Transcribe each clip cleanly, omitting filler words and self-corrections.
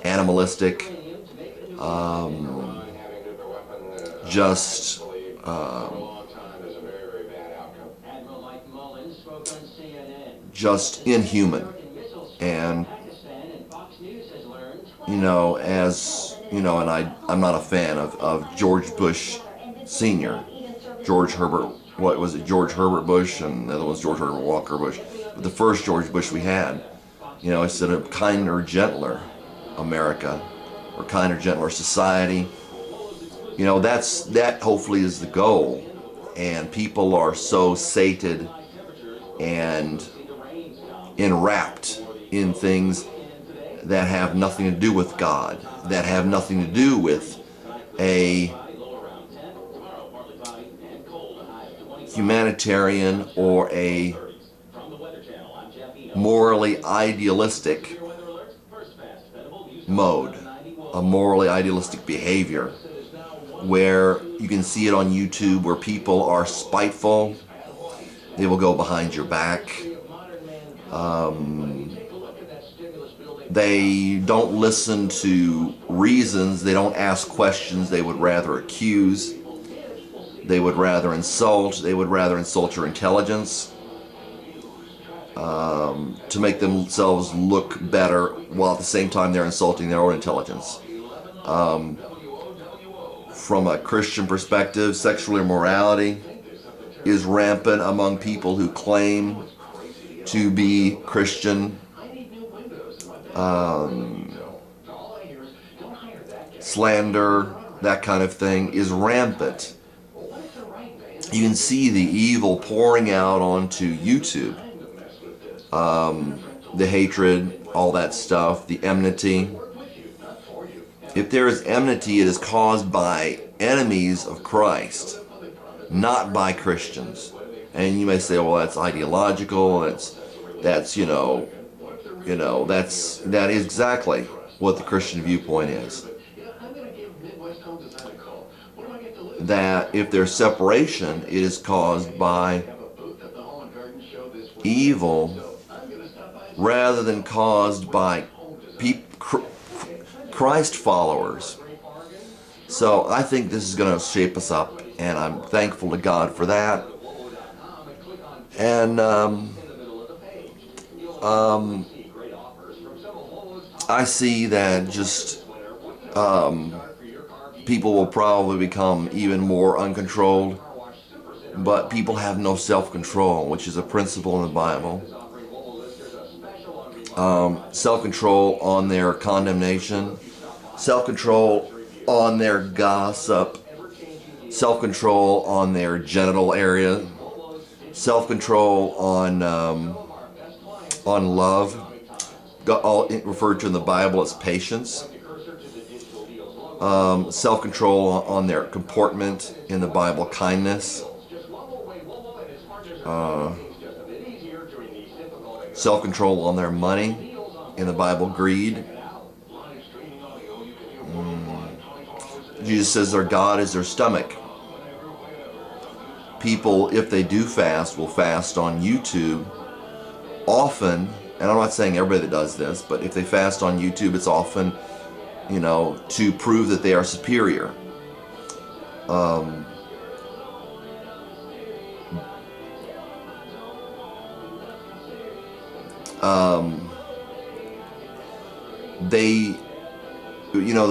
animalistic, just just inhuman. And as and I'm not a fan of George Bush Sr. George Herbert, what was it, George Herbert Bush, and the other was George Herbert Walker Bush. But the first George Bush we had, I said a kinder, gentler America, or kinder, gentler society. That hopefully is the goal. And people are so sated and enwrapped in things that have nothing to do with God, that have nothing to do with a humanitarian or a morally idealistic mode, a morally idealistic behavior, where you can see it on YouTube, where people are spiteful. They will go behind your back. They don't listen to reasons. They don't ask questions. They would rather accuse. They would rather insult. They would rather insult your intelligence to make themselves look better, while at the same time they're insulting their own intelligence. From a Christian perspective, sexual immorality is rampant among people who claim to be Christian. Slander, that kind of thing, is rampant. You can see the evil pouring out onto YouTube. The hatred, all that stuff, the enmity. If there is enmity, it is caused by enemies of Christ, not by Christians. And you may say, well, that's ideological, that is exactly what the Christian viewpoint is. That if there's separation, it is caused by evil rather than caused by Christ followers. So I think this is going to shape us up, and I'm thankful to God for that. And I see that just people will probably become even more uncontrolled, but people have no self-control, which is a principle in the Bible. Self-control on their condemnation, self-control on their gossip, self-control on their genital area, self-control on love, all referred to in the Bible as patience. Self-control on their comportment in the Bible, kindness. Self-control on their money in the Bible, greed. Jesus says their God is their stomach. People, if they do fast, will fast on YouTube often, and I'm not saying everybody that does this, but if they fast on YouTube, it's often, to prove that they are superior.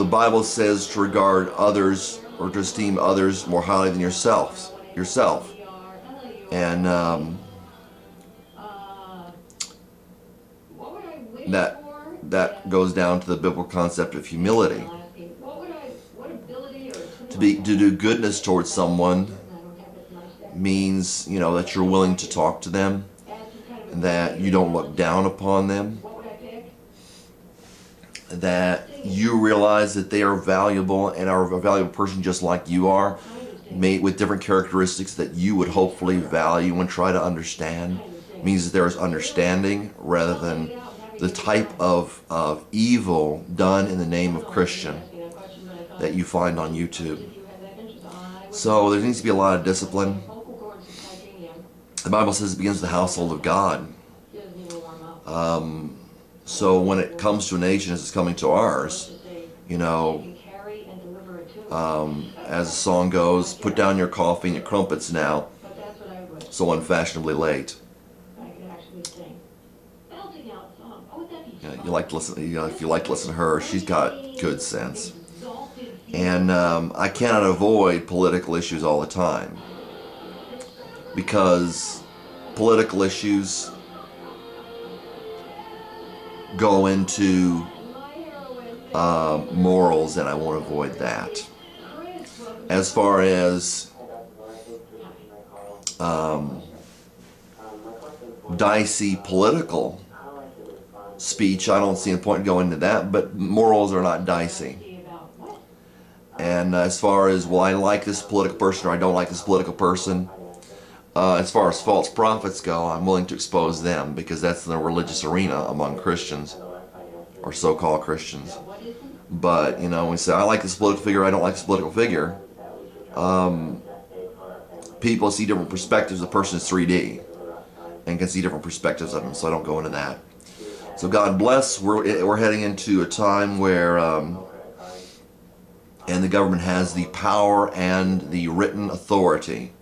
The Bible says to regard others or to esteem others more highly than yourself. And that goes down to the biblical concept of humility. To do goodness towards someone means, that you're willing to talk to them, that you don't look down upon them, that you realize that they are valuable and are a valuable person just like you are, made with different characteristics that you would hopefully value and try to understand. It means that there is understanding rather than the type of evil done in the name of Christian that you find on YouTube. So there needs to be a lot of discipline. The Bible says it begins with the household of God. So when it comes to a nation as it's coming to ours, you know, as the song goes, put down your coffee and your crumpets now, so unfashionably late. You like to listen. If you like to listen to her, she's got good sense. And I cannot avoid political issues all the time because political issues go into morals, and I won't avoid that. As far as dicey political speech, I don't see a point in going into that, but morals are not dicey. And as far as, well, I like this political person or I don't like this political person, as far as false prophets go, I'm willing to expose them because that's the religious arena among Christians, or so-called Christians. But, you know, we say, I like this political figure, I don't like this political figure. People see different perspectives. The person is 3D and can see different perspectives of them, so I don't go into that. So God bless. We're heading into a time where and the government has the power and the written authority.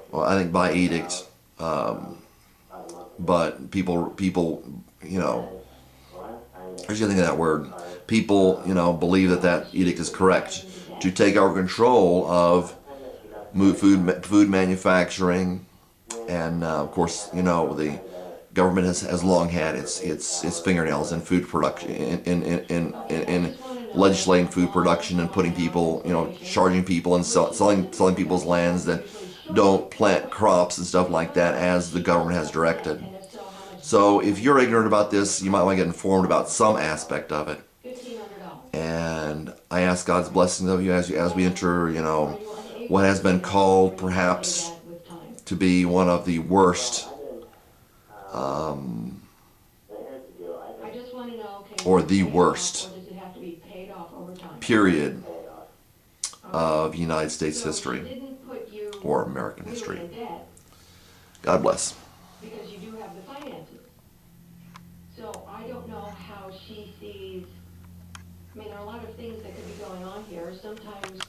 Well, I think by edict, but people, you know, I just gotta think of that word. People, you know, believe that edict is correct to take over control of food manufacturing, and of course, you know, the government has long had its fingernails in food production, in legislating food production and putting people, you know, charging people and selling people's lands that don't plant crops and stuff like that as the government has directed. So if you're ignorant about this, you might want to get informed about some aspect of it. And I ask God's blessings of you as we enter, you know, what has been called perhaps to be one of the worst or the worst period of United States history or American history. God bless. Because you do have the finances. So I don't know how she sees, I mean, there are a lot of things that could be going on here. Sometimes